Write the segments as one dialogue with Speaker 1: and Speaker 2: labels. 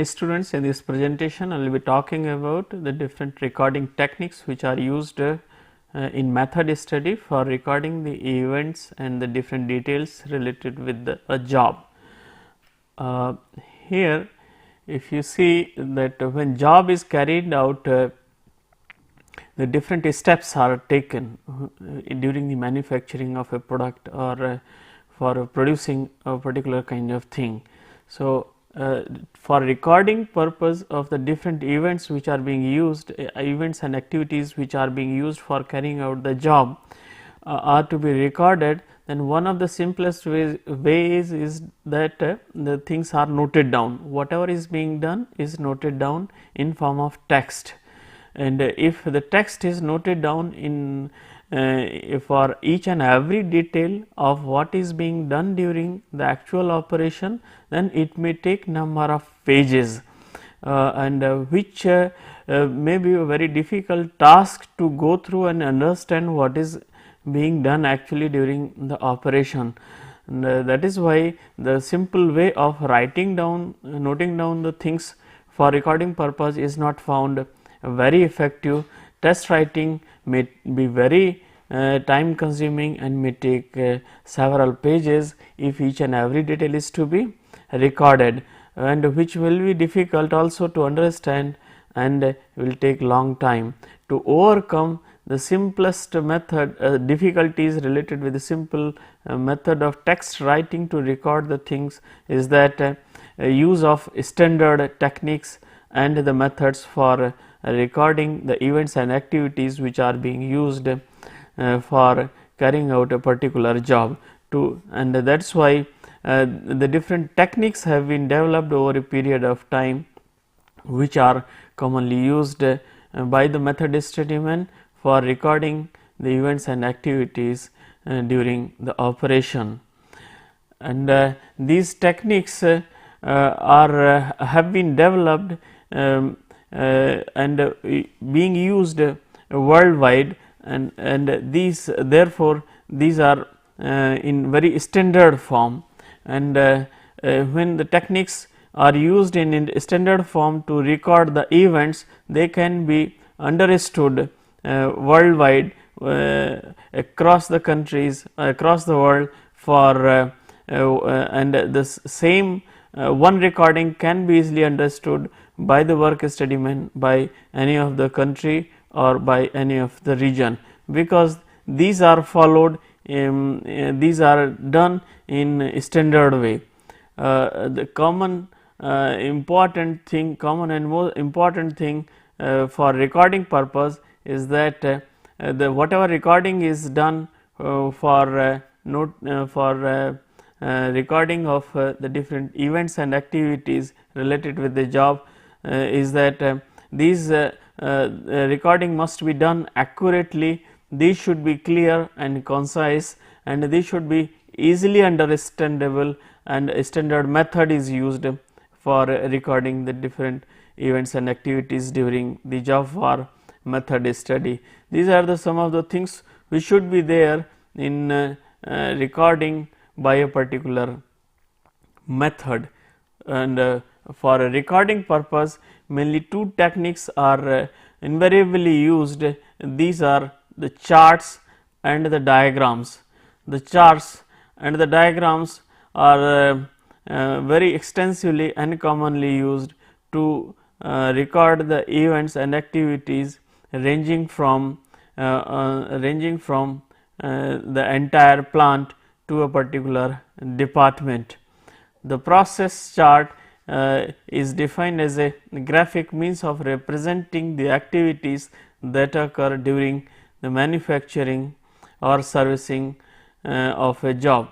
Speaker 1: Hi students, in this presentation I will be talking about the different recording techniques which are used in method study for recording the events and the different details related with a job. Here if you see that when job is carried out, the different steps are taken during the manufacturing of a product or for producing a particular kind of thing. So, for recording purpose of the different events which are being used, events and activities which are being used for carrying out the job are to be recorded, then one of the simplest ways is that the things are noted down. Whatever is being done is noted down in form of text, and if the text is noted down in for each and every detail of what is being done during the actual operation, then it may take number of pages and which may be a very difficult task to go through and understand what is being done actually during the operation. And that is why the simple way of writing down, noting down the things for recording purpose is not found very effective. Test writing may be very time consuming and may take several pages if each and every detail is to be recorded, and which will be difficult also to understand and will take long time. To overcome the simplest method, difficulties related with the simple method of text writing to record the things is that use of standard techniques and the methods for recording the events and activities which are being used for carrying out a particular job and that is why the different techniques have been developed over a period of time which are commonly used by the method study men for recording the events and activities during the operation. And these techniques have been developed and being used worldwide, and these therefore these are in very standard form, and when the techniques are used in standard form to record the events, they can be understood worldwide across the countries, across the world for and the same one recording can be easily understood by the work study man by any of the country or by any of the region, because these are followed these are done in standard way. The common important thing, common and most important thing for recording purpose is that the whatever recording is done for recording of the different events and activities related with the job is that these recording must be done accurately. These should be clear and concise, and these should be easily understandable, and a standard method is used for recording the different events and activities during the job for method study. These are the some of the things which should be there in recording by a particular method, and for a recording purpose mainly two techniques are invariably used. These are the charts and the diagrams. The charts and the diagrams are very extensively and commonly used to record the events and activities ranging from the entire plant to a particular department. The process chart is defined as a graphic means of representing the activities that occur during the manufacturing or servicing of a job,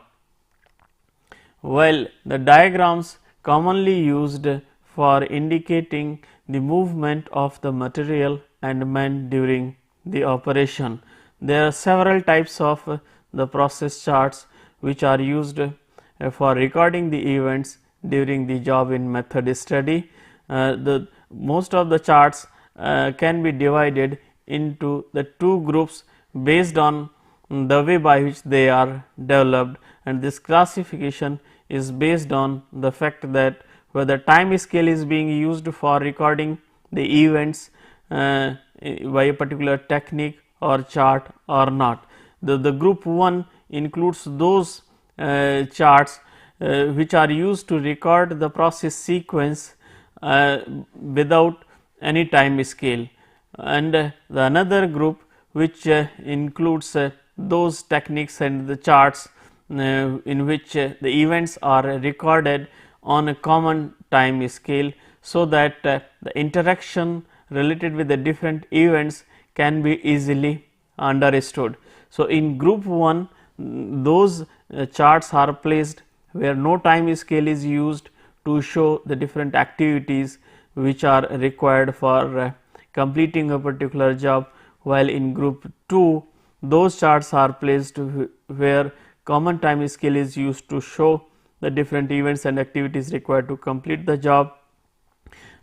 Speaker 1: while the diagrams commonly used for indicating the movement of the material and men during the operation. There are several types of the process charts which are used for recording the events during the job in method study. The most of the charts can be divided into the two groups based on the way by which they are developed, and this classification is based on the fact that whether time scale is being used for recording the events by a particular technique or chart or not. The group 1 includes those charts which are used to record the process sequence without any time scale, and the another group which includes those techniques and the charts in which the events are recorded on a common time scale, so that the interaction related with the different events can be easily understood. So, in group 1 those charts are placed where no time scale is used to show the different activities which are required for completing a particular job, while in group 2 those charts are placed where common time scale is used to show the different events and activities required to complete the job.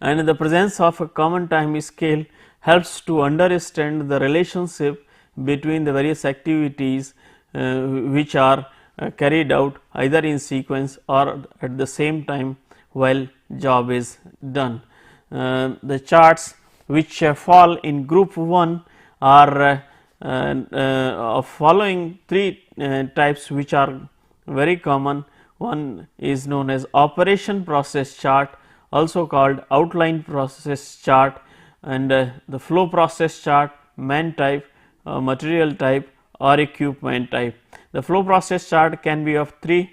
Speaker 1: And the presence of a common time scale helps to understand the relationship between the various activities which are carried out either in sequence or at the same time while job is done. The charts which fall in group 1 are following three types which are very common. One is known as operation process chart, also called outline process chart, and the flow process chart, man type, material type or equipment type. The flow process chart can be of three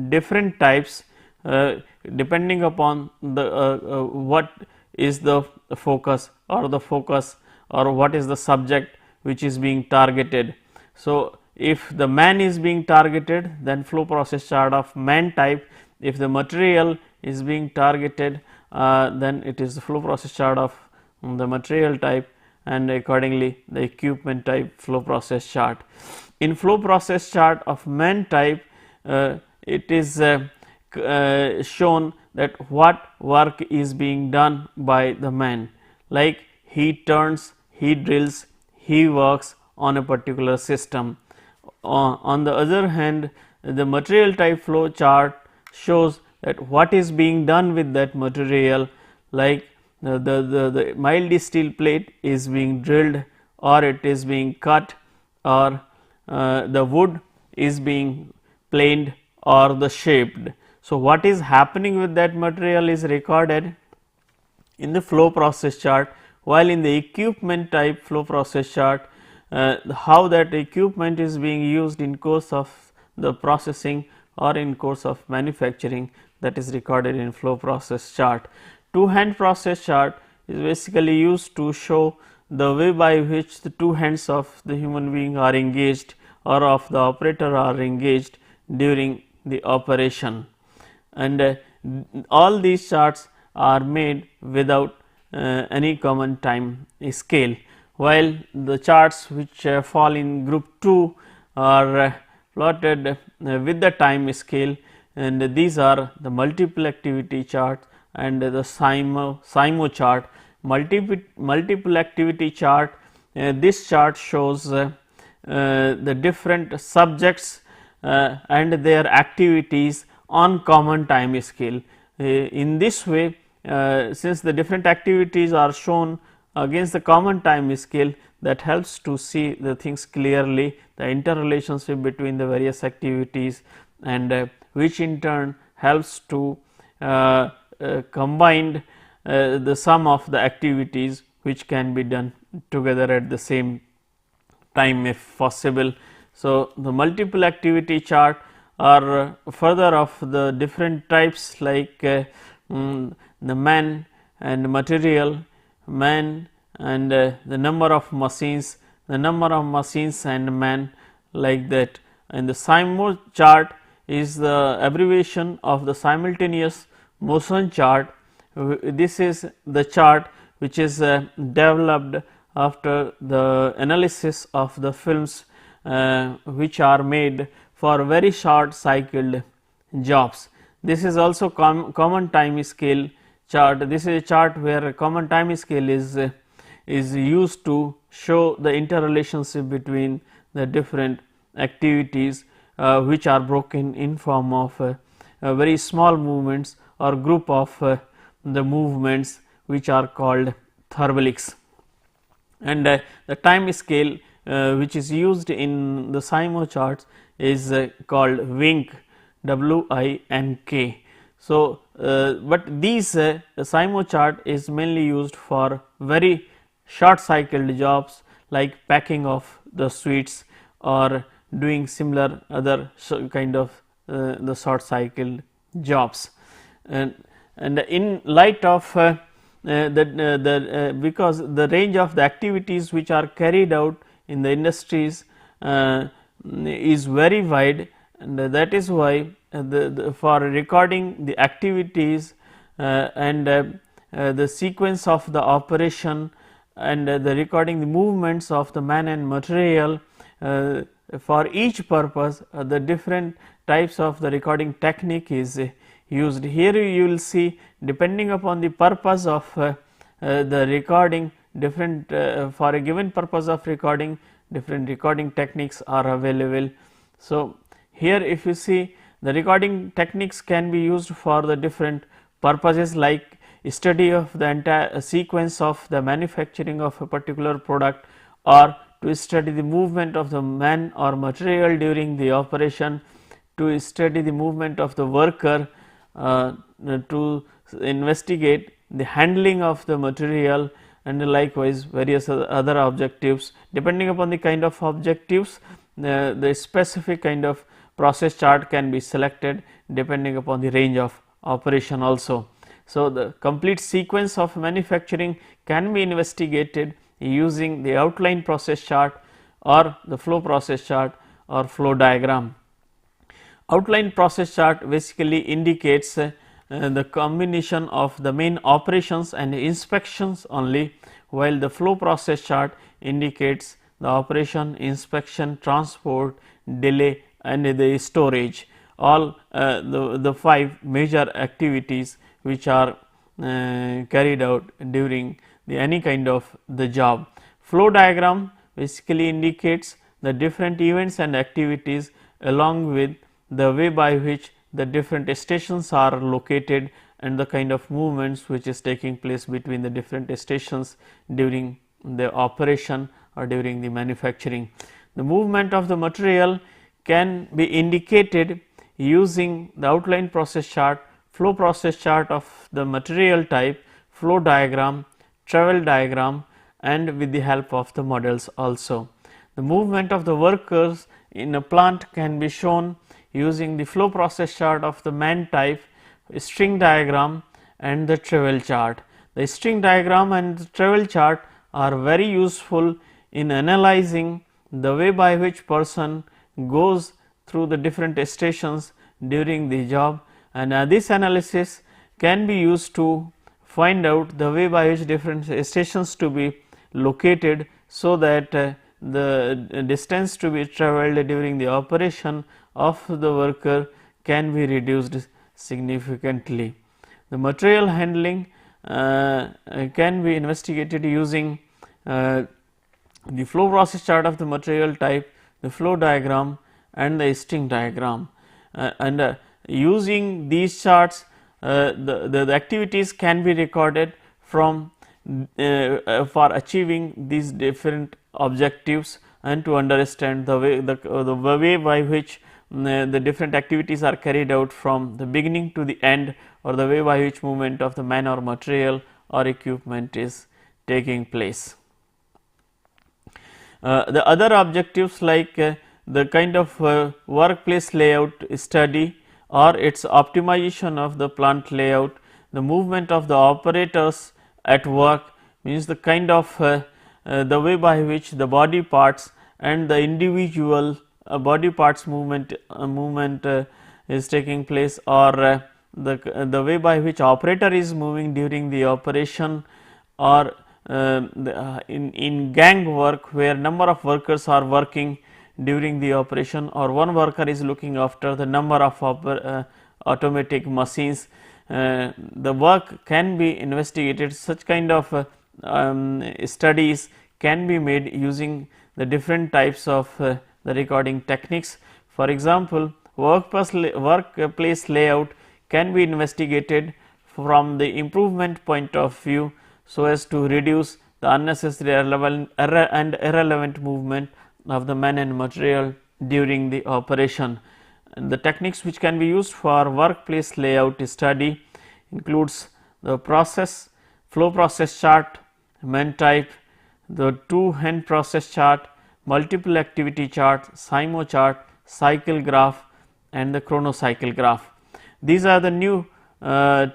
Speaker 1: different types depending upon the what is the focus or what is the subject which is being targeted. So, if the man is being targeted, then flow process chart of man type. If the material is being targeted, then it is the flow process chart of the material type, and accordingly the equipment type flow process chart. In flow process chart of man type, it is shown that what work is being done by the man, like he turns, he drills, he works on a particular system. On the other hand, the material type flow chart shows that what is being done with that material, like the mild steel plate is being drilled, or it is being cut, or the wood is being planed or the shaped. So, what is happening with that material is recorded in the flow process chart, while in the equipment type flow process chart, how that equipment is being used in course of the processing or in course of manufacturing, that is recorded in flow process chart. Two hand process chart is basically used to show the way by which the two hands of the human being are engaged or of the operator are engaged during the operation, and all these charts are made without any common time scale, while the charts which fall in group 2 are plotted with the time scale, and these are the multiple activity chart and the SIMO chart. Multiple activity chart, this chart shows the different subjects and their activities on common time scale. In this way, since the different activities are shown against the common time scale, that helps to see the things clearly, the interrelationship between the various activities, and which in turn helps to combine the sum of the activities which can be done together at the same time if possible. So, the multiple activity chart are further of the different types, like the man and material, man and the number of machines, and man, like that. And the SIMO chart is the abbreviation of the simultaneous motion chart. This is the chart which is developed after the analysis of the films which are made for very short cycled jobs. This is also common time scale chart. This is a chart where common time scale is used to show the interrelationship between the different activities which are broken in form of very small movements or group of the movements which are called thermalics. And the time scale which is used in the SIMO charts is called Wink, WINK. So, but these SIMO chart is mainly used for very short cycled jobs like packing of the sweets or doing similar other kind of the short cycled jobs. And in light of because the range of the activities which are carried out in the industries is very wide, and that is why for recording the activities and the sequence of the operation and the recording the movements of the man and material, for each purpose the different types of the recording technique is used. Here you will see, depending upon the purpose of the recording, different for a given purpose of recording, different recording techniques are available. So, here if you see, the recording techniques can be used for the different purposes like study of the entire sequence of the manufacturing of a particular product, or to study the movement of the man or material during the operation, to study the movement of the worker, to investigate the handling of the material, and likewise various other objectives. Depending upon the kind of objectives, the specific kind of process chart can be selected depending upon the range of operation also. So, the complete sequence of manufacturing can be investigated using the outline process chart or the flow process chart or flow diagram. Outline process chart basically indicates the combination of the main operations and inspections only, while the flow process chart indicates the operation, inspection, transport, delay and the storage, all the 5 major activities which are carried out during any kind of the job. Flow diagram basically indicates the different events and activities along with the way by which the different stations are located and the kind of movements which is taking place between the different stations during the operation or during the manufacturing. The movement of the material can be indicated using the outline process chart, flow process chart of the material type, flow diagram, travel diagram, and with the help of the models also. The movement of the workers in a plant can be shown using the flow process chart of the man type, string diagram and the travel chart. The string diagram and the travel chart are very useful in analyzing the way by which person goes through the different stations during the job, and this analysis can be used to find out the way by which different stations to be located, so that the distance to be travelled during the operation of the worker can be reduced significantly. The material handling can be investigated using the flow process chart of the material type, the flow diagram and the string diagram, and using these charts the activities can be recorded from for achieving these different objectives, and to understand the way by which the different activities are carried out from the beginning to the end, or the way by which movement of the man or material or equipment is taking place. The other objectives like the kind of workplace layout study or its optimization of the plant layout, the movement of the operators at work, means the kind of the way by which the body parts and the individual body parts movement is taking place, or the way by which operator is moving during the operation, or in gang work where number of workers are working during the operation, or one worker is looking after the number of automatic machines. The work can be investigated. Such kind of studies can be made using the different types of the recording techniques. For example, workplace layout can be investigated from the improvement point of view, so as to reduce the unnecessary irrelevant movement of the man and material during the operation. And the techniques which can be used for workplace layout study includes the flow process chart, man type, the 2-hand process chart, multiple activity chart, SIMO chart, cycle graph and the chronocycle graph. These are the new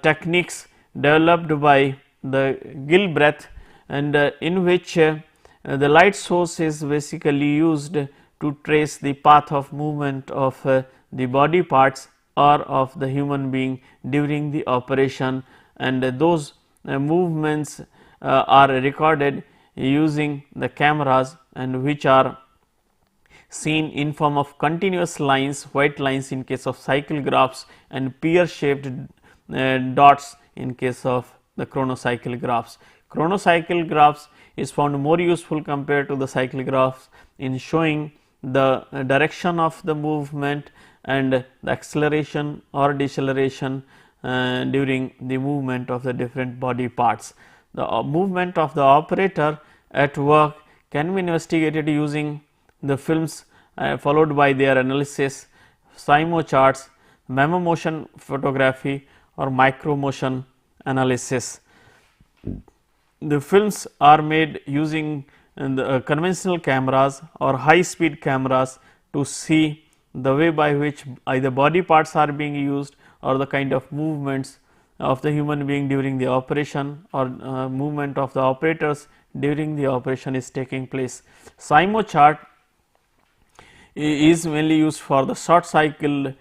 Speaker 1: techniques developed by the Gilbreth, and in which the light source is basically used to trace the path of movement of the body parts or of the human being during the operation, and those movements are recorded using the cameras, and which are seen in form of continuous lines, white lines in case of cycle graphs, and pear shaped dots in case of the chronocycle graphs. Chronocycle graphs is found more useful compared to the cycle graphs in showing the direction of the movement and the acceleration or deceleration during the movement of the different body parts. The movement of the operator at work can be investigated using the films followed by their analysis, SIMO charts, memo motion photography or micro motion analysis. The films are made using the conventional cameras or high speed cameras to see the way by which either body parts are being used or the kind of movements of the human being during the operation or movement of the operators during the operation is taking place. SIMO chart is mainly used for the short cycle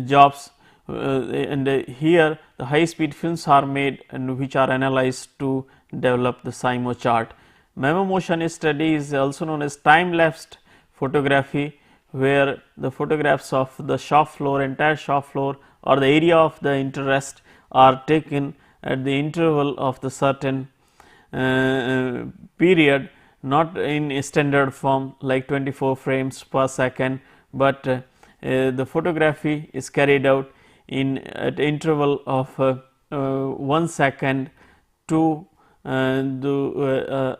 Speaker 1: jobs, and here the high speed films are made and which are analyzed to develop the SIMO chart. Memo motion study is also known as time lapsed photography, where the photographs of the shop floor, entire shop floor or the area of the interest are taken at the interval of the certain period, not in a standard form like 24 frames per second, but the photography is carried out in at interval of 1 second to the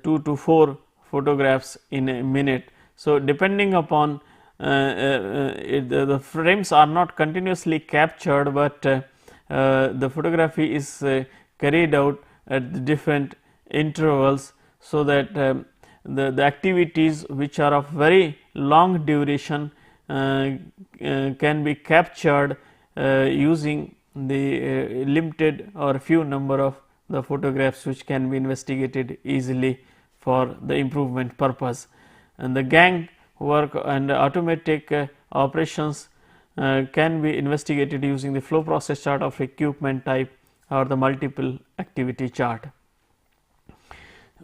Speaker 1: 2 to 4 photographs in a minute. So, depending upon the frames are not continuously captured, but the photography is carried out at the different intervals, so that the activities which are of very long duration can be captured using the limited or few number of the photographs which can be investigated easily for the improvement purpose. And the gang work and automatic operations can be investigated using the flow process chart of equipment type or the multiple activity chart.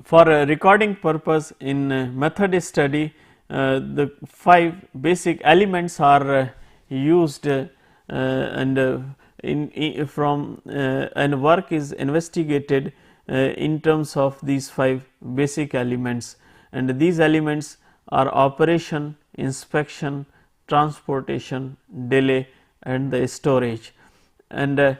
Speaker 1: For a recording purpose in method study, the 5 basic elements are used and work is investigated in terms of these 5 basic elements, and these elements are operation, inspection, transportation, delay and the storage. And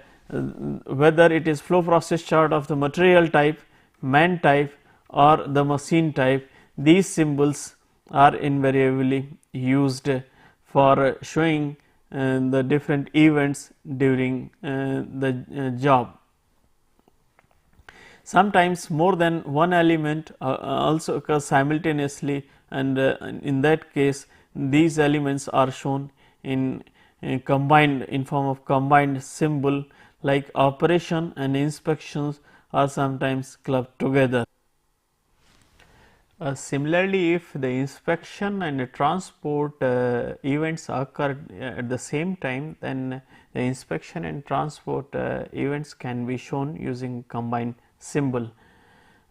Speaker 1: whether it is flow process chart of the material type, man type or the machine type, these symbols are invariably used for showing the different events during the job. Sometimes more than one element also occurs simultaneously, and in that case these elements are shown in combined in form of combined symbol, like operation and inspections are sometimes clubbed together. Similarly, if the inspection and transport events occur at the same time, then the inspection and transport events can be shown using combined symbol.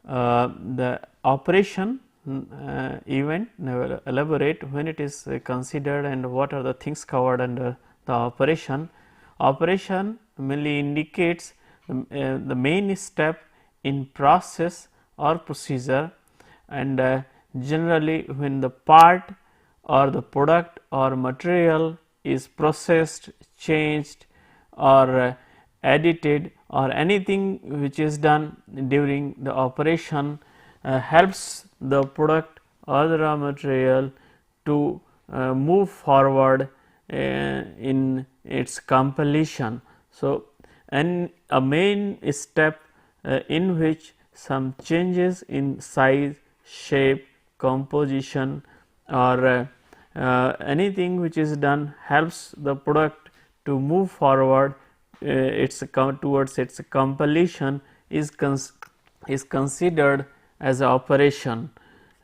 Speaker 1: The operation event, elaborate when it is considered and what are the things covered under the operation. Operation mainly indicates the main step in process or procedure, and generally when the part or the product or material is processed, changed or edited, or anything which is done during the operation helps the product or the raw material to move forward in its completion. So, and a main step in which some changes in size, shape, composition, or anything which is done helps the product to move forward towards its completion is considered as an operation.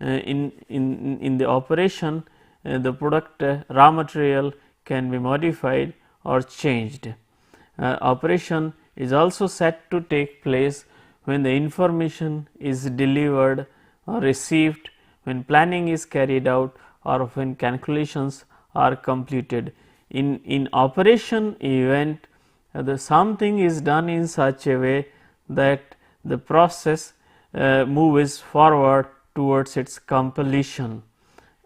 Speaker 1: In the operation, the product raw material can be modified or changed. Operation is also said to take place when the information is delivered or received, when planning is carried out, or when calculations are completed. In operation event, something is done in such a way that the process moves forward towards its completion,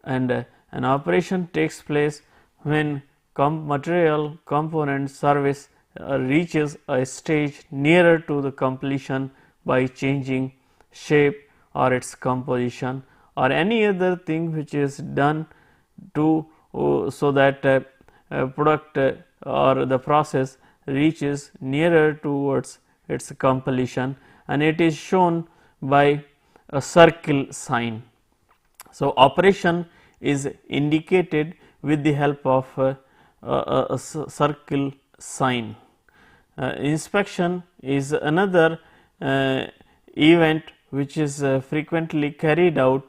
Speaker 1: and an operation takes place when material, component, service reaches a stage nearer to the completion by changing shape or its composition, or any other thing which is done to so that product or the process reaches nearer towards its completion, and it is shown by a circle sign. So, operation is indicated with the help of a circle sign. Inspection is another event which is frequently carried out.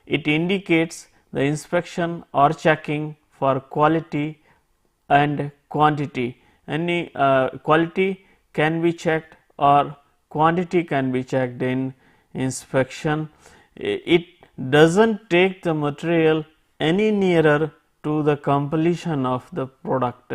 Speaker 1: It indicates the inspection or checking for quality and quantity. Any quality can be checked or quantity can be checked in inspection. It does not take the material any nearer to the completion of the product.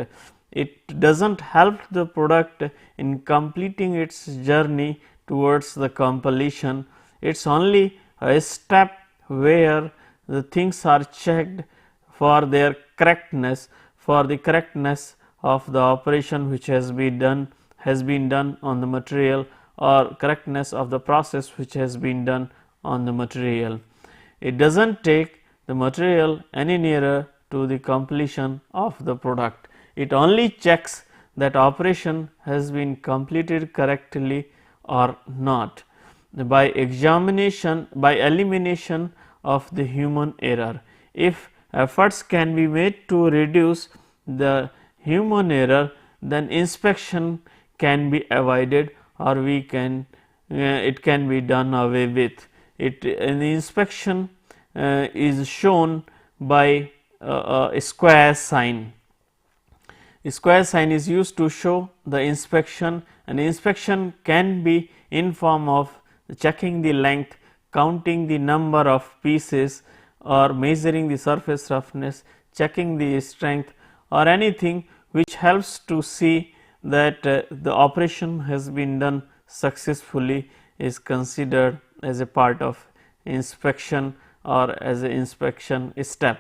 Speaker 1: It does not help the product in completing its journey towards the completion. It is only a step where the things are checked for their correctness, for the correctness of the operation which has been done on the material, or correctness of the process which has been done on the material. It does not take the material any nearer to the completion of the product. It only checks that operation has been completed correctly or not by examination, by elimination of the human error. If efforts can be made to reduce the human error, then inspection can be avoided, or we can it can be done away with. The inspection is shown by a square sign. A square sign is used to show the inspection, and inspection can be in form of checking the length, counting the number of pieces, or measuring the surface roughness, checking the strength, or anything which helps to see that the operation has been done successfully is considered as a part of inspection or as an inspection step.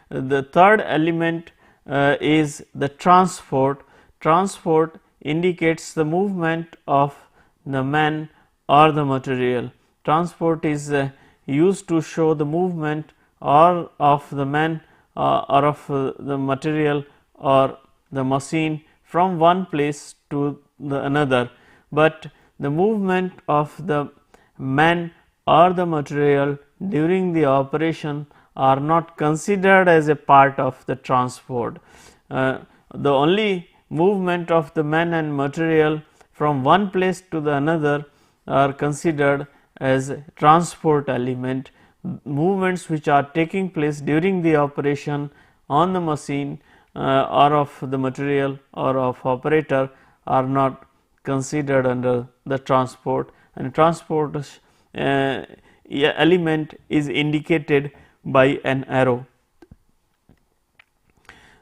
Speaker 1: The third element is the transport. Transport indicates the movement of the man or the material. Transport is used to show the movement or of the man or of the material or the machine from one place to the another, but the movement of the man or the material during the operation are not considered as a part of the transport. The only movement of the man and material from one place to the another are considered as transport element. Movements which are taking place during the operation on the machine or of the material or of operator are not considered under the transport, and transport element is indicated by an arrow.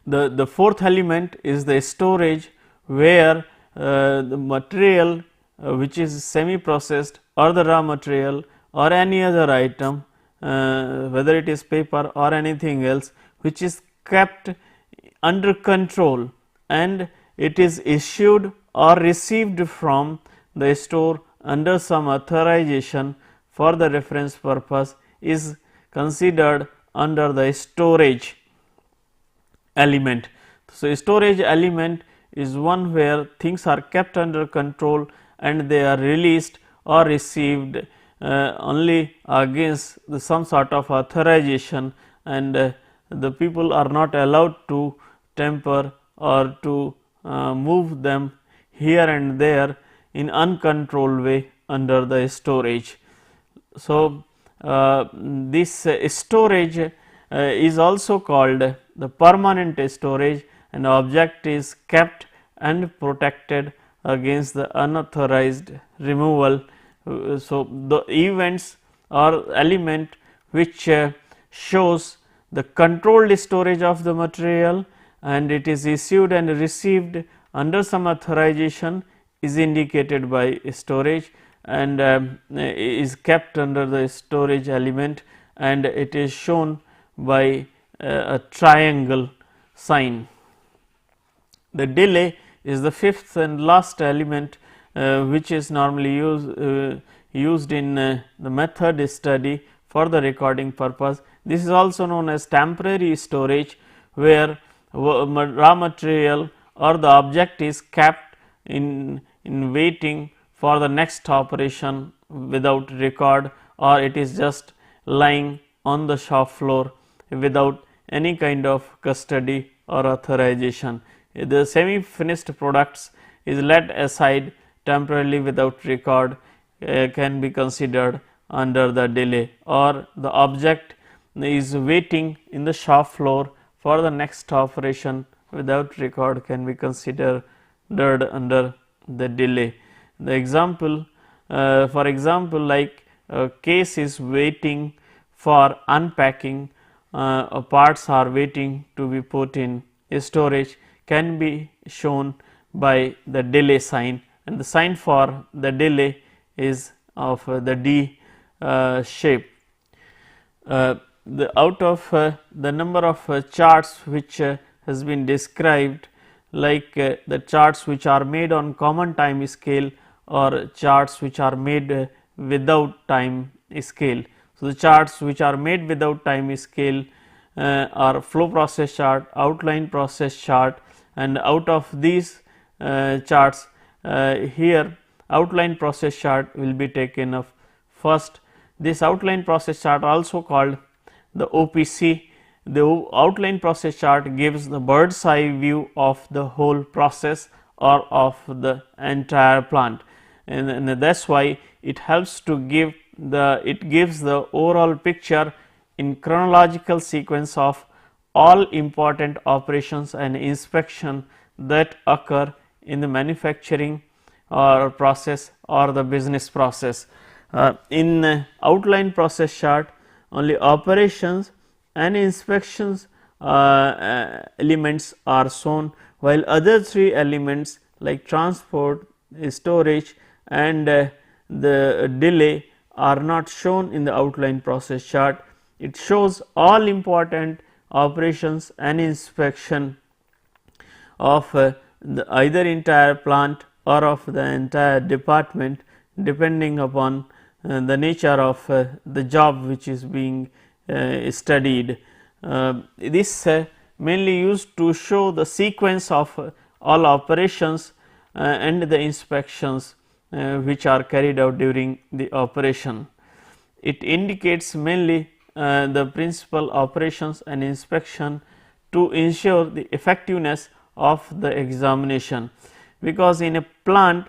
Speaker 1: The fourth element is the storage, where the material which is semi processed or the raw material or any other item, whether it is paper or anything else, which is kept under control and it is issued or received from the store under some authorization for the reference purpose is considered under the storage element. So, storage element is one where things are kept under control and they are released or received only against some sort of authorization, and the people are not allowed to tamper or to move them here and there in uncontrolled way under the storage. So, this storage is also called the permanent storage, and object is kept and protected against the unauthorized removal. So, the events or element which shows the controlled storage of the material and it is issued and received under some authorization is indicated by storage, and is kept under the storage element, and it is shown by a triangle sign. The delay is the fifth and last element which is normally used in the method study for the recording purpose. This is also known as temporary storage, where raw material or the object is kept in waiting for the next operation without record, or it is just lying on the shop floor without any kind of custody or authorization. The semi finished products is laid aside temporarily without record can be considered under the delay, or the object is waiting in the shop floor for the next operation without record can be considered under the delay. The example, for example, like a case is waiting for unpacking, parts are waiting to be put in storage, can be shown by the delay sign, and the sign for the delay is of the D shape. Out of the number of charts which has been described, like the charts which are made on common time scale or charts which are made without time scale. So, the charts which are made without time scale are flow process chart, outline process chart, and out of these charts here outline process chart will be taken of first. This outline process chart also called the OPC. The outline process chart gives the bird's eye view of the whole process or of the entire plant, and that is why it helps to give it gives the overall picture in chronological sequence of all important operations and inspection that occur in the manufacturing or process or the business process. In outline process chart, only operations and inspections elements are shown, while other three elements like transport, storage and the delay are not shown in the outline process chart. It shows all important operations and inspection of either entire plant or of the entire department, depending upon the nature of the job which is being studied. This mainly used to show the sequence of all operations and the inspections which are carried out during the operation. It indicates mainly the principal operations and inspection to ensure the effectiveness of the examination, because in a plant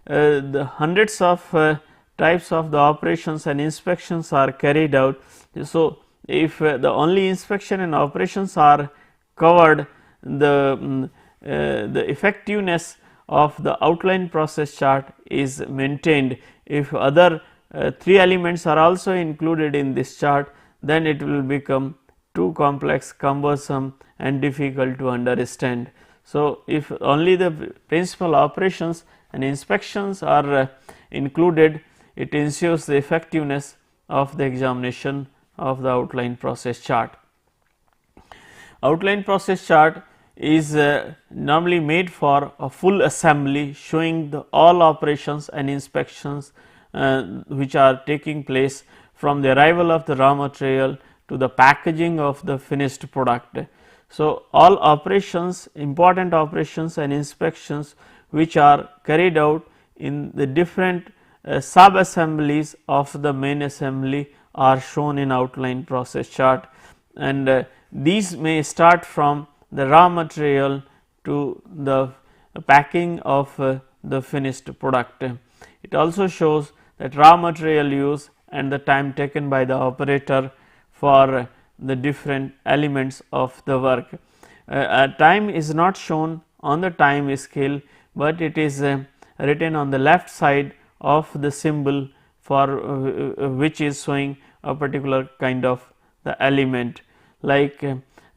Speaker 1: the hundreds of types of the operations and inspections are carried out. So, if the only inspection and operations are covered, the effectiveness of the outline process chart is maintained. If other three elements are also included in this chart, then it will become too complex, cumbersome and difficult to understand. So, if only the principal operations and inspections are included, it ensures the effectiveness of the examination of the outline process chart. Outline process chart is normally made for a full assembly, showing the all operations and inspections which are taking place from the arrival of the raw material to the packaging of the finished product. So, all operations, important operations and inspections which are carried out in the different sub assemblies of the main assembly are shown in outline process chart, and these may start from the raw material to the packing of the finished product. It also shows that raw material use and the time taken by the operator for the different elements of the work. Time is not shown on the time scale, but it is written on the left side of the symbol for which is showing a particular kind of the element, like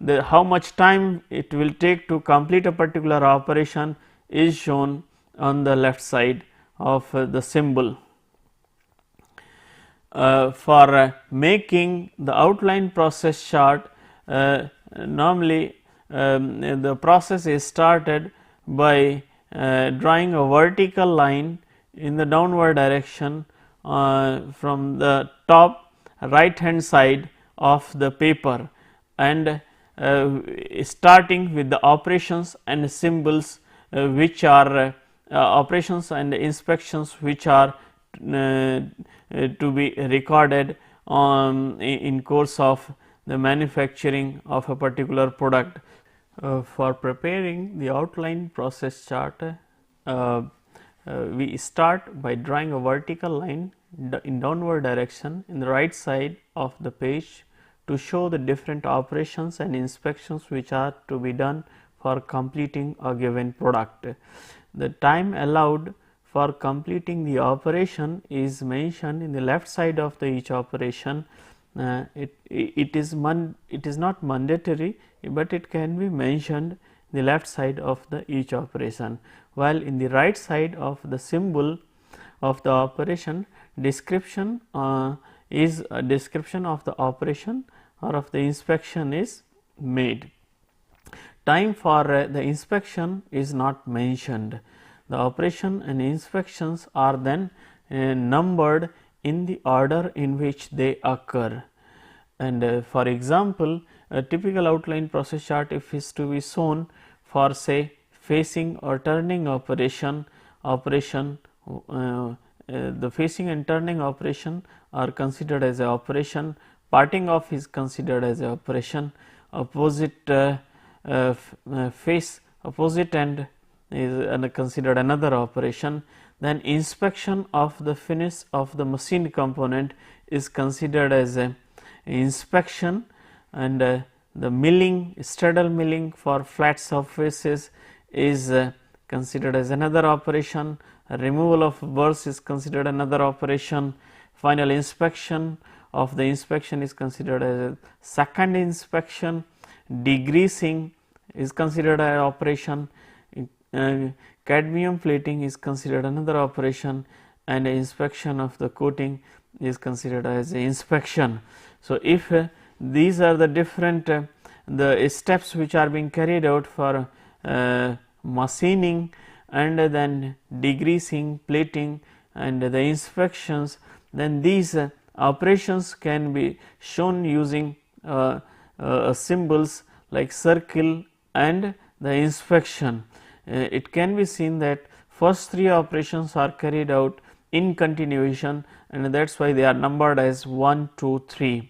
Speaker 1: the how much time it will take to complete a particular operation is shown on the left side of the symbol. For making the outline process chart, normally the process is started by drawing a vertical line in the downward direction from the top right hand side of the paper, and starting with the operations and symbols which are operations and inspections which are to be recorded in course of the manufacturing of a particular product. For preparing the outline process chart, we start by drawing a vertical line in downward direction in the right side of the page to show the different operations and inspections which are to be done for completing a given product. The time allowed for completing the operation is mentioned in the left side of the each operation. It is not mandatory, but it can be mentioned in the left side of the each operation, while in the right side of the symbol of the operation description is a description of the operation or of the inspection is made. Time for the inspection is not mentioned. The operation and inspections are then numbered in the order in which they occur. And for example, a typical outline process chart, if is to be shown for say facing or turning operation, the facing and turning operation are considered as a operation, parting off is considered as a operation, opposite face, opposite end is considered another operation. Then inspection of the finish of the machine component is considered as a inspection, and the milling, straddle milling for flat surfaces is considered as another operation, removal of burrs is considered another operation, final inspection of the inspection is considered as a second inspection, degreasing is considered an operation, cadmium plating is considered another operation, and inspection of the coating is considered as inspection. So, if these are the different the steps which are being carried out for machining and then degreasing, plating and the inspections, then these operations can be shown using symbols like circle and the inspection. It can be seen that first three operations are carried out in continuation, and that is why they are numbered as 1, 2, 3.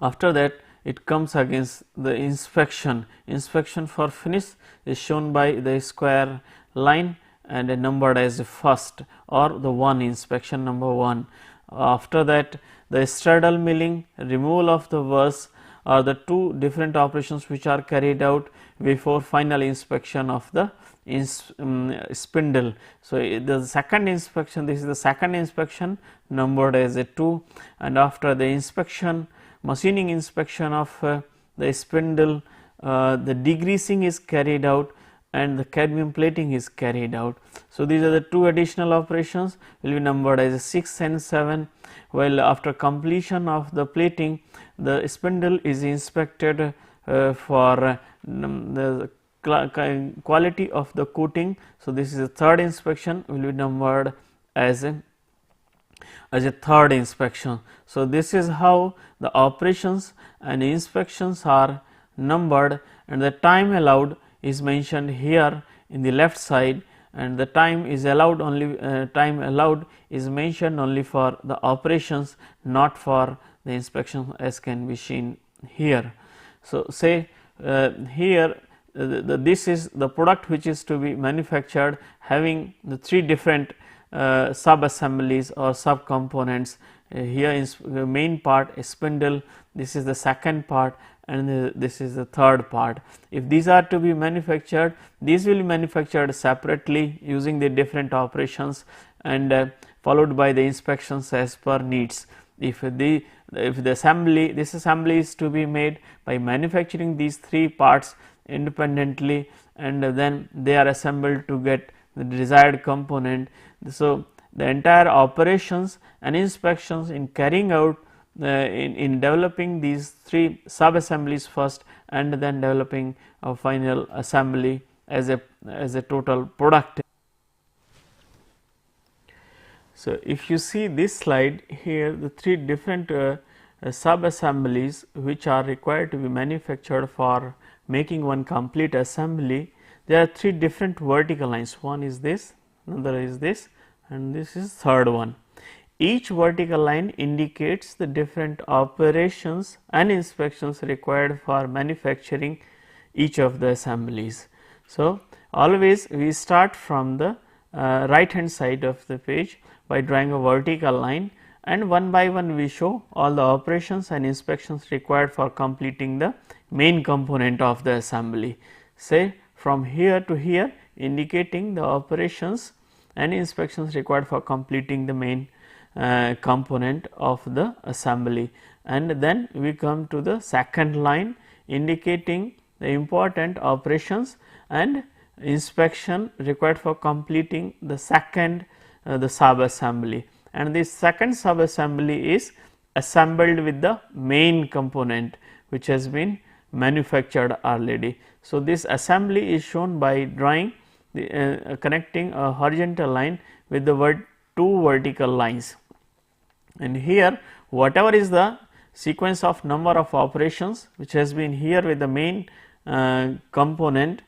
Speaker 1: After that it comes against the inspection. Inspection for finish is shown by the square line and numbered as first, or the 1 inspection number 1. After that the straddle milling, removal of the burrs are the two different operations which are carried out before final inspection of the spindle. So, the second inspection, this is the second inspection numbered as a 2, and after the inspection, machining inspection of the spindle, the degreasing is carried out and the cadmium plating is carried out. So, these are the two additional operations will be numbered as 6 and 7, while after completion of the plating the spindle is inspected for the quality of the coating. So, this is a third inspection will be numbered as a third inspection. So, this is how the operations and inspections are numbered, and the time allowed is mentioned here in the left side, and the time is allowed only is mentioned only for the operations, not for the inspection, as can be seen here. So, say here this is the product which is to be manufactured, having the three different sub assemblies or sub components. Here is the main part, a spindle, this is the second part, and this is the third part. If these are to be manufactured, these will be manufactured separately using the different operations, and followed by the inspections as per needs. If the assembly, this assembly is to be made by manufacturing these three parts independently, and then they are assembled to get the desired component. So, the entire operations and inspections in carrying out in developing these three sub assemblies first, and then developing a final assembly as a total product. So, if you see this slide here, the three different sub assemblies which are required to be manufactured for making one complete assembly, there are three different vertical lines. One is this, another is this, and this is third one. Each vertical line indicates the different operations and inspections required for manufacturing each of the assemblies. So, always we start from the right hand side of the page by drawing a vertical line, and one by one we show all the operations and inspections required for completing the main component of the assembly. Say from here to here, indicating the operations and inspections required for completing the main component of the assembly, and then we come to the second line indicating the important operations and inspection required for completing the second the sub assembly, and this second sub assembly is assembled with the main component which has been manufactured already. So, this assembly is shown by drawing the connecting a horizontal line with the two vertical lines, and here whatever is the sequence of number of operations which has been here with the main component,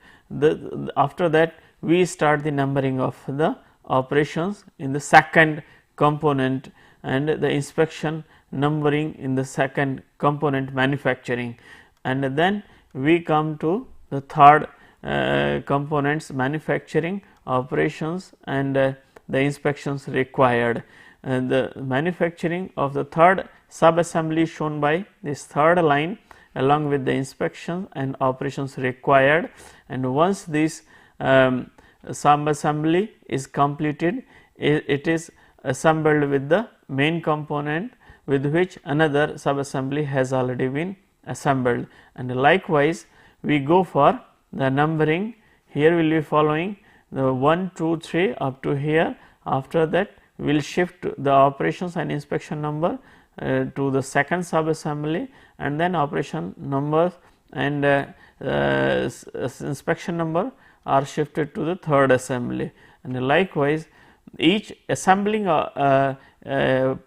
Speaker 1: after that we start the numbering of the operations in the second component, and the inspection numbering in the second component manufacturing, and then we come to the third components manufacturing, operations, and the inspections required. And the manufacturing of the third sub assembly shown by this third line along with the inspection and operations required, and once this sub assembly is completed, it is assembled with the main component with which another sub assembly has already been assembled, and likewise we go for the numbering. Here we will be following the 1, 2, 3 up to here. After that we will shift the operations and inspection number to the second sub assembly, and then operation numbers and inspection number are shifted to the third assembly, and likewise each assembling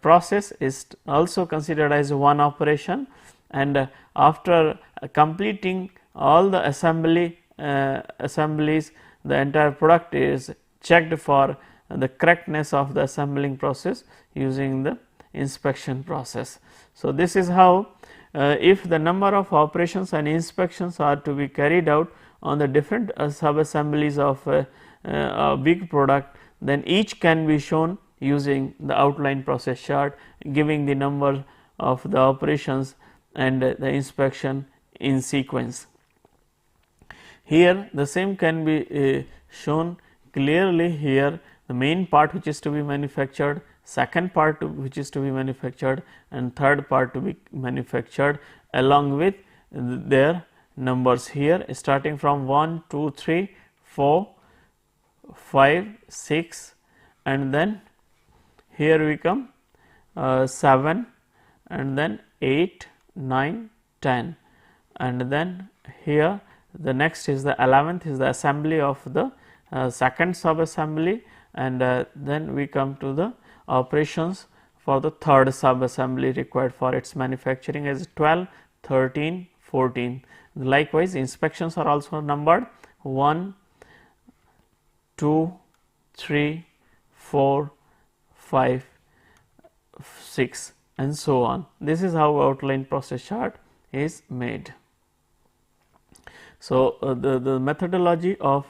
Speaker 1: process is also considered as one operation, and after completing all the assemblies, the entire product is checked for the correctness of the assembling process using the inspection process. So, this is how if the number of operations and inspections are to be carried out on the different sub assemblies of a big product, then each can be shown using the outline process chart, giving the number of the operations and the inspection in sequence. Here the same can be shown clearly here, the main part which is to be manufactured, second part which is to be manufactured, and third part to be manufactured along with their numbers here starting from 1, 2, 3, 4, 5, 6, and then here we come 7, and then 8, 9, 10, and then here the next is the 11th is the assembly of the second sub assembly, and then we come to the operations for the third sub assembly required for its manufacturing as 12, 13, 14. Likewise, inspections are also numbered 1, 2, 3, 4, 5, 6 and so on. This is how outline process chart is made. So, the methodology of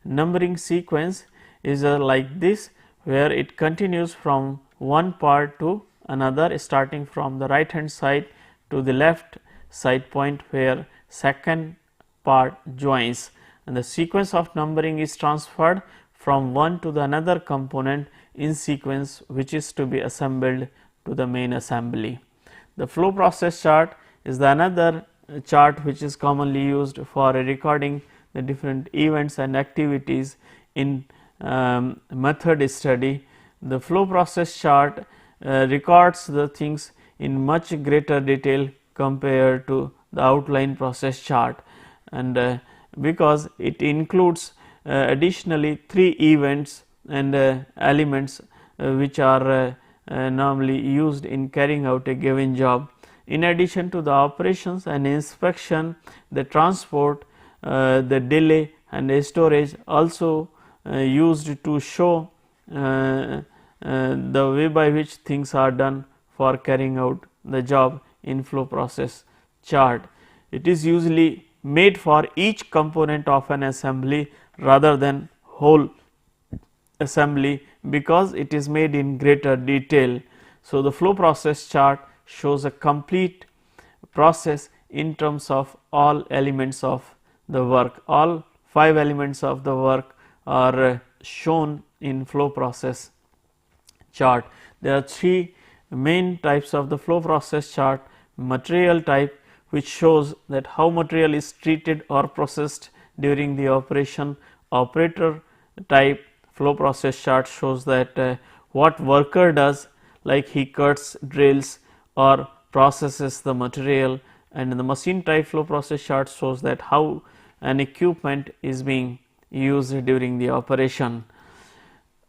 Speaker 1: numbering sequence is like this, where it continues from one part to another, starting from the right hand side to the left side point where second part joins, and the sequence of numbering is transferred from one to the another component in sequence, which is to be assembled to the main assembly. The flow process chart is the another chart which is commonly used for recording the different events and activities in method study. The flow process chart records the things in much greater detail compared to the outline process chart, and because it includes additionally 3 events and elements which are normally used in carrying out a given job. In addition to the operations and inspection, the transport, the delay and the storage also used to show the way by which things are done for carrying out the job in flow process chart. It is usually made for each component of an assembly rather than whole assembly, because it is made in greater detail. So, the flow process chart shows a complete process in terms of all elements of the work. All 5 elements of the work are shown in flow process chart. There are 3 main types of the flow process chart. Material type, which shows that how material is treated or processed during the operation. Operator type flow process chart shows that what worker does, like he cuts, drills or processes the material, and the machine type flow process chart shows that how an equipment is being used during the operation.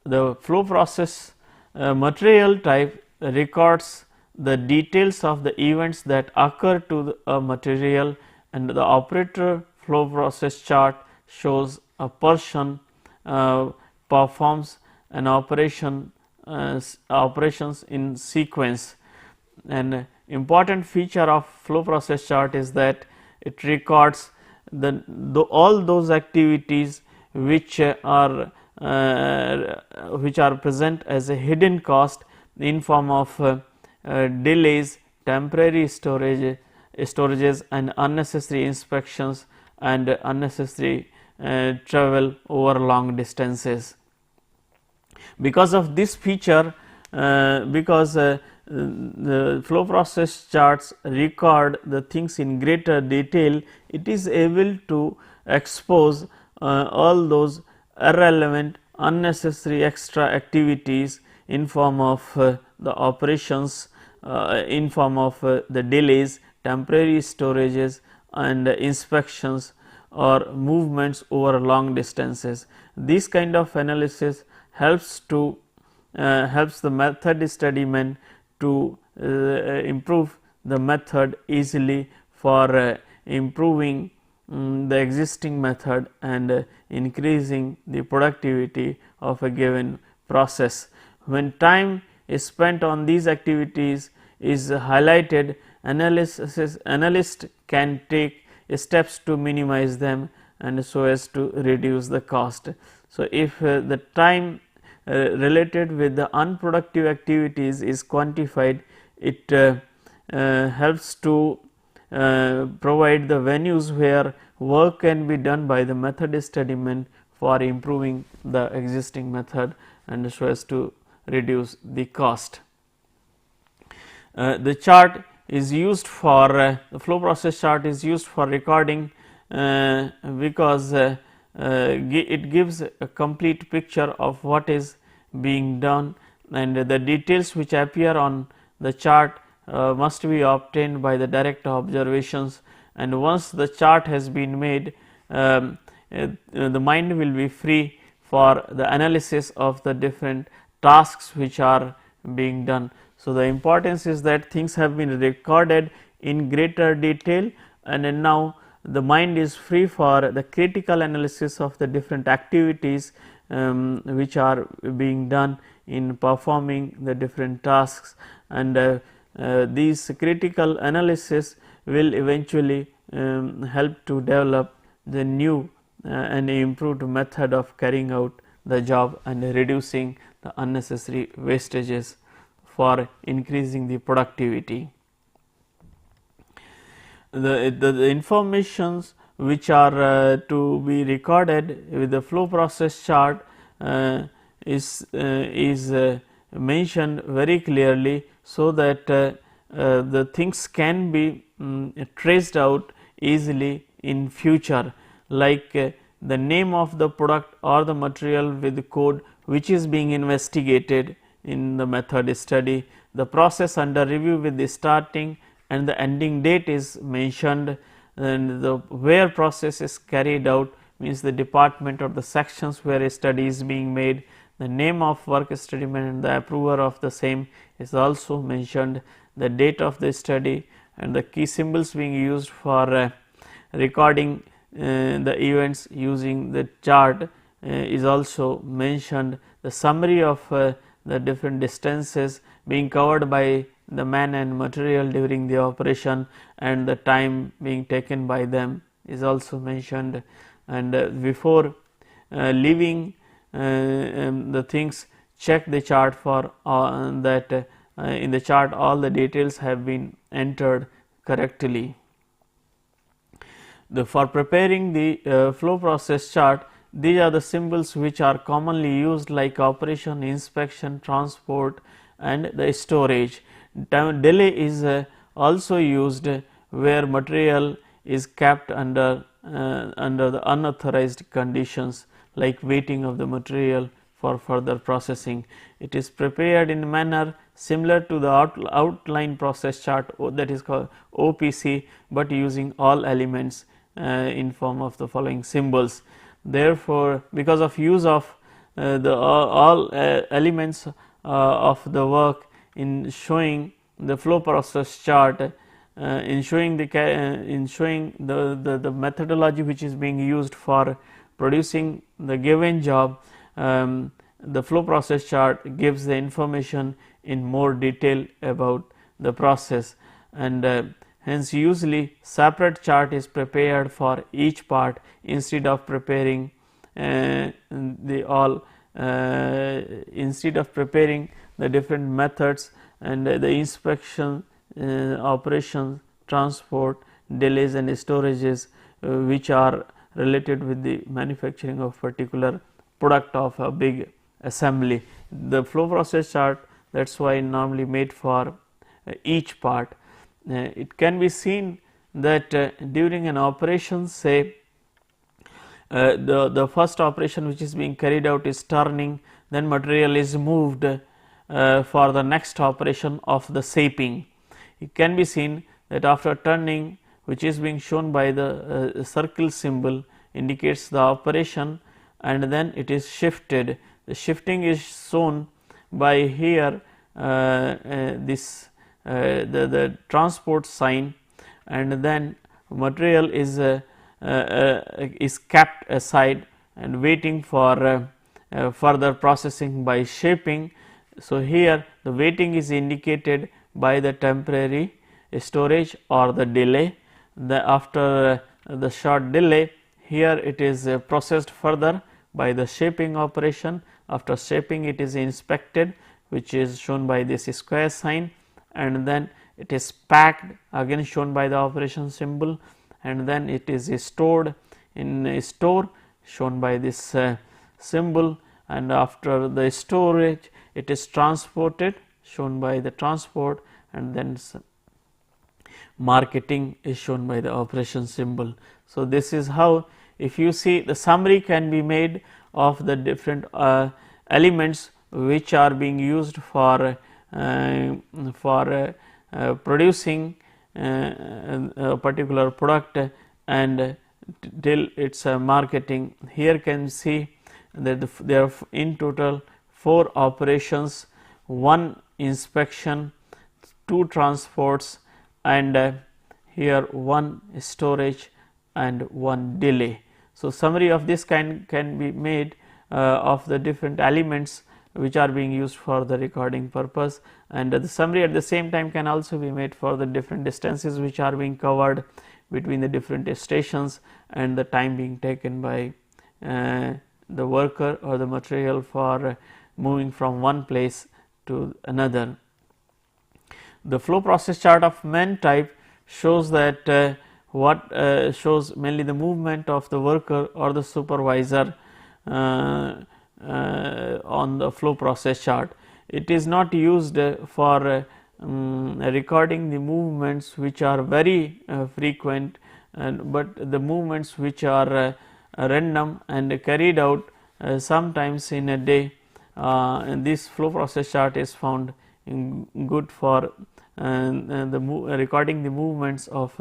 Speaker 1: The flow process material type records the details of the events that occur to a material, and the operator flow process chart shows a person performs an operations in sequence. An important feature of flow process chart is that it records all those activities which are present as a hidden cost in form of delays, temporary storages and unnecessary inspections and unnecessary travel over long distances. Because of this feature, because the flow process charts record the things in greater detail, it is able to expose all those irrelevant, unnecessary extra activities in form of the operations, in form of the delays, temporary storages and inspections or movements over long distances. This kind of analysis helps the method study man to improve the method easily for improving the existing method and increasing the productivity of a given process. When time is spent on these activities is highlighted, analyst can take steps to minimize them and so as to reduce the cost. So, if the time related with the unproductive activities is quantified, it helps to provide the venues where work can be done by the method study man for improving the existing method and so as to reduce the cost. The chart is used for the flow process chart is used for recording because it gives a complete picture of what is being done, and the details which appear on the chart must be obtained by the direct observations, and once the chart has been made, the mind will be free for the analysis of the different tasks which are being done. So, the importance is that things have been recorded in greater detail, and then now the mind is free for the critical analysis of the different activities which are being done in performing the different tasks, and these critical analysis will eventually help to develop the new and improved method of carrying out the job and reducing the unnecessary wastages for increasing the productivity. The informations which are to be recorded with the flow process chart is mentioned very clearly, so that the things can be traced out easily in future, like the name of the product or the material with the code which is being investigated in the method study, the process under review with the starting and the ending date is mentioned, and the where process is carried out means the department or the sections where a study is being made. The name of work study and the approver of the same is also mentioned, the date of the study, and the key symbols being used for recording the events using the chart is also mentioned. The summary of the different distances being covered by the man and material during the operation and the time being taken by them is also mentioned, and before leaving the things, check the chart for that in the chart all the details have been entered correctly. For preparing the flow process chart, these are the symbols which are commonly used, like operation, inspection, transport and the storage. Delay is also used where material is kept under the unauthorized conditions, like waiting of the material for further processing. It is prepared in manner similar to the outline process chart, that is called OPC, but using all elements in form of the following symbols. Therefore, because of use of the all elements of the work in showing the flow process chart, in showing the methodology which is being used for producing the given job, the flow process chart gives the information in more detail about the process, and hence usually separate chart is prepared for each part instead of preparing instead of preparing the different methods and the inspection, operations, transport, delays and storages which are related with the manufacturing of particular product of a big assembly. The flow process chart, that is why normally made for each part. It can be seen that during an operation, say the first operation which is being carried out is turning, then material is moved for the next operation of the shaping. It can be seen that after turning, which is being shown by the circle symbol, indicates the operation, and then it is shifted. The shifting is shown by here this the transport sign, and then material is kept aside and waiting for further processing by shaping. So, here the waiting is indicated by the temporary storage or the delay. After the short delay, here it is processed further by the shaping operation. After shaping, it is inspected, which is shown by this square sign, and then it is packed, again shown by the operation symbol, and then it is stored in a store, shown by this symbol, and after the storage it is transported, shown by the transport, and then marketing is shown by the operation symbol. So, this is how, if you see, the summary can be made of the different elements which are being used for producing a particular product and till its marketing. Here can see that there are in total 4 operations, 1 inspection, 2 transports, and here 1 storage and 1 delay. So, summary of this kind can be made of the different elements which are being used for the recording purpose, and the summary at the same time can also be made for the different distances which are being covered between the different stations and the time being taken by the worker or the material for moving from one place to another. The flow process chart of MAN type shows that shows mainly the movement of the worker or the supervisor on the flow process chart. It is not used for recording the movements which are very frequent, but the movements which are random and carried out sometimes in a day, and this flow process chart is found good for recording the movements of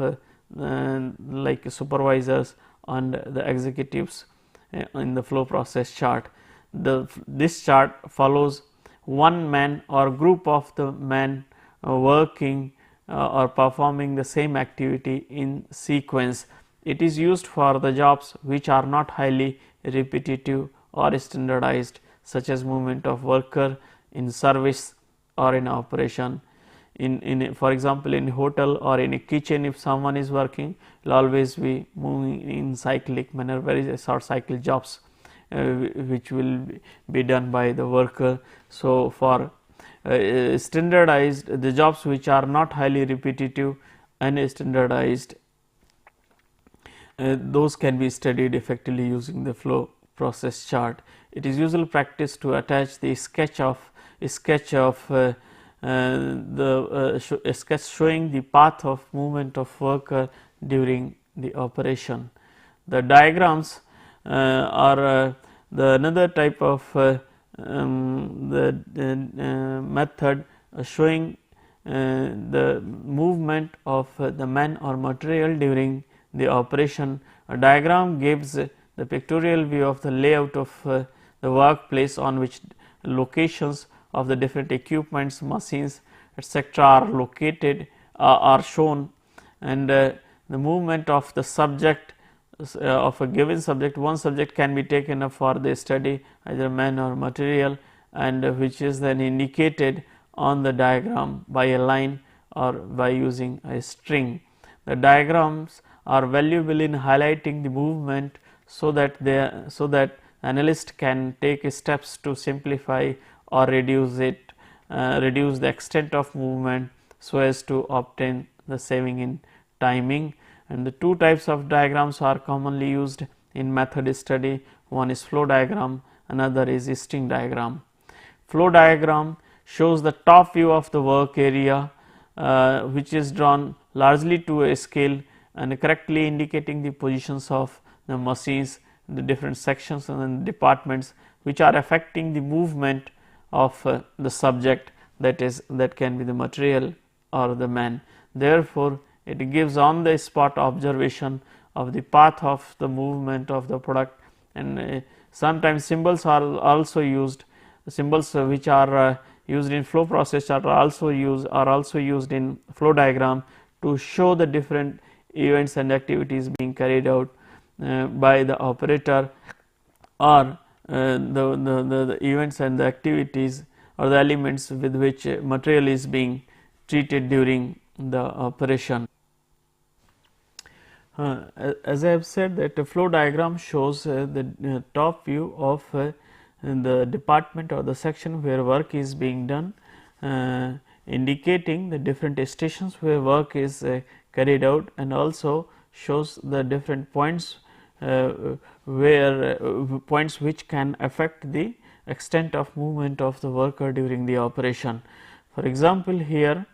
Speaker 1: like supervisors and the executives in the flow process chart. This chart follows one man or group of the men working or performing the same activity in sequence. It is used for the jobs which are not highly repetitive or standardized, such as movement of worker in service or in operation. For example, in hotel or in a kitchen, if someone is working, will always be moving in cyclic manner, very short cycle jobs which will be done by the worker. So, for standardized the jobs which are not highly repetitive and standardized, those can be studied effectively using the flow process chart. It is usual practice to attach the sketch showing the path of movement of worker during the operation. The diagrams are the another type of method showing the movement of the man or material during the operation. A diagram gives the pictorial view of the layout of the workplace on which locations of the different equipments, machines, etc. are located are shown, and the movement of the subject of a given subject. One subject can be taken up for the study, either man or material, and which is then indicated on the diagram by a line or by using a string. The diagrams are valuable in highlighting the movement so that analyst can take steps to simplify or reduce the extent of movement so as to obtain the saving in timing. And the two types of diagrams are commonly used in method study. One is flow diagram, another is string diagram. Flow diagram shows the top view of the work area which is drawn largely to a scale and correctly indicating the positions of the machines, the different sections and departments which are affecting the movement of the subject, that can be the material or the man. Therefore, it gives on the spot observation of the path of the movement of the product, and sometimes symbols are also used. Symbols which are used in flow process chart are also used in flow diagram to show the different events and activities being carried out by the operator, or the events and the activities or the elements with which material is being treated during the operation. As I have said, that a flow diagram shows the top view of the department or the section where work is being done, indicating the different stations where work is carried out, and also shows the different points points which can affect the extent of movement of the worker during the operation. For example, here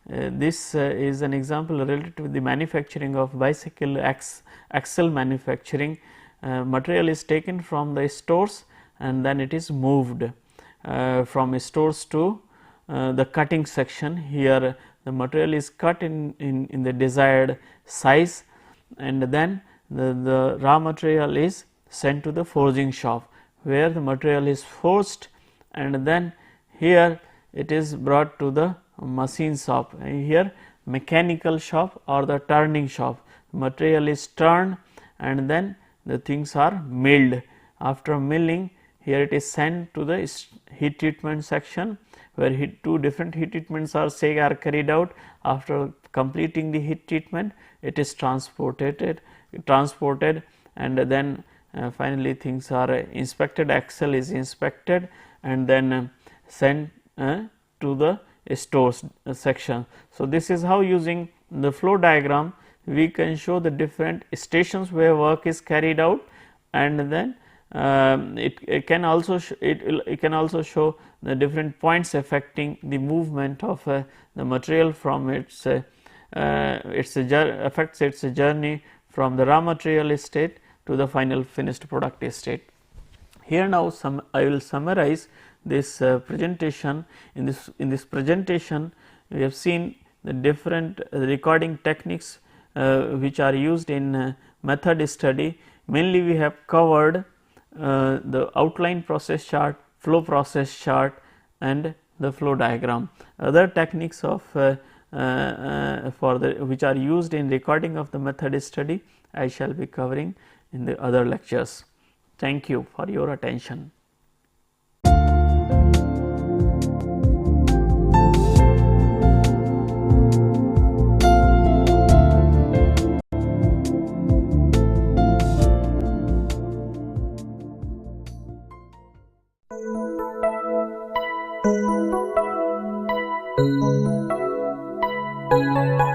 Speaker 1: this is an example related to the manufacturing of bicycle axle manufacturing. Material is taken from the stores and then it is moved from stores to the cutting section. Here the material is cut in the desired size, and then the raw material is sent to the forging shop, where the material is forged, and then here it is brought to the machine shop, here mechanical shop or the turning shop. Material is turned and then the things are milled. After milling, here it is sent to the heat treatment section, where two different heat treatments are carried out. After completing the heat treatment, it is transported, and then finally things are inspected. Axle is inspected and then sent to the stores section. So, this is how, using the flow diagram, we can show the different stations where work is carried out, and then it can also show the different points affecting the movement of the material from its affects its journey from the raw material state to the final finished product state. Here now I will summarize this presentation. In this presentation, we have seen the different recording techniques which are used in method study. Mainly we have covered the outline process chart, flow process chart, and the flow diagram. Other techniques of which are used in recording of the method study, I shall be covering in the other lectures. Thank you for your attention.
Speaker 2: Thank you.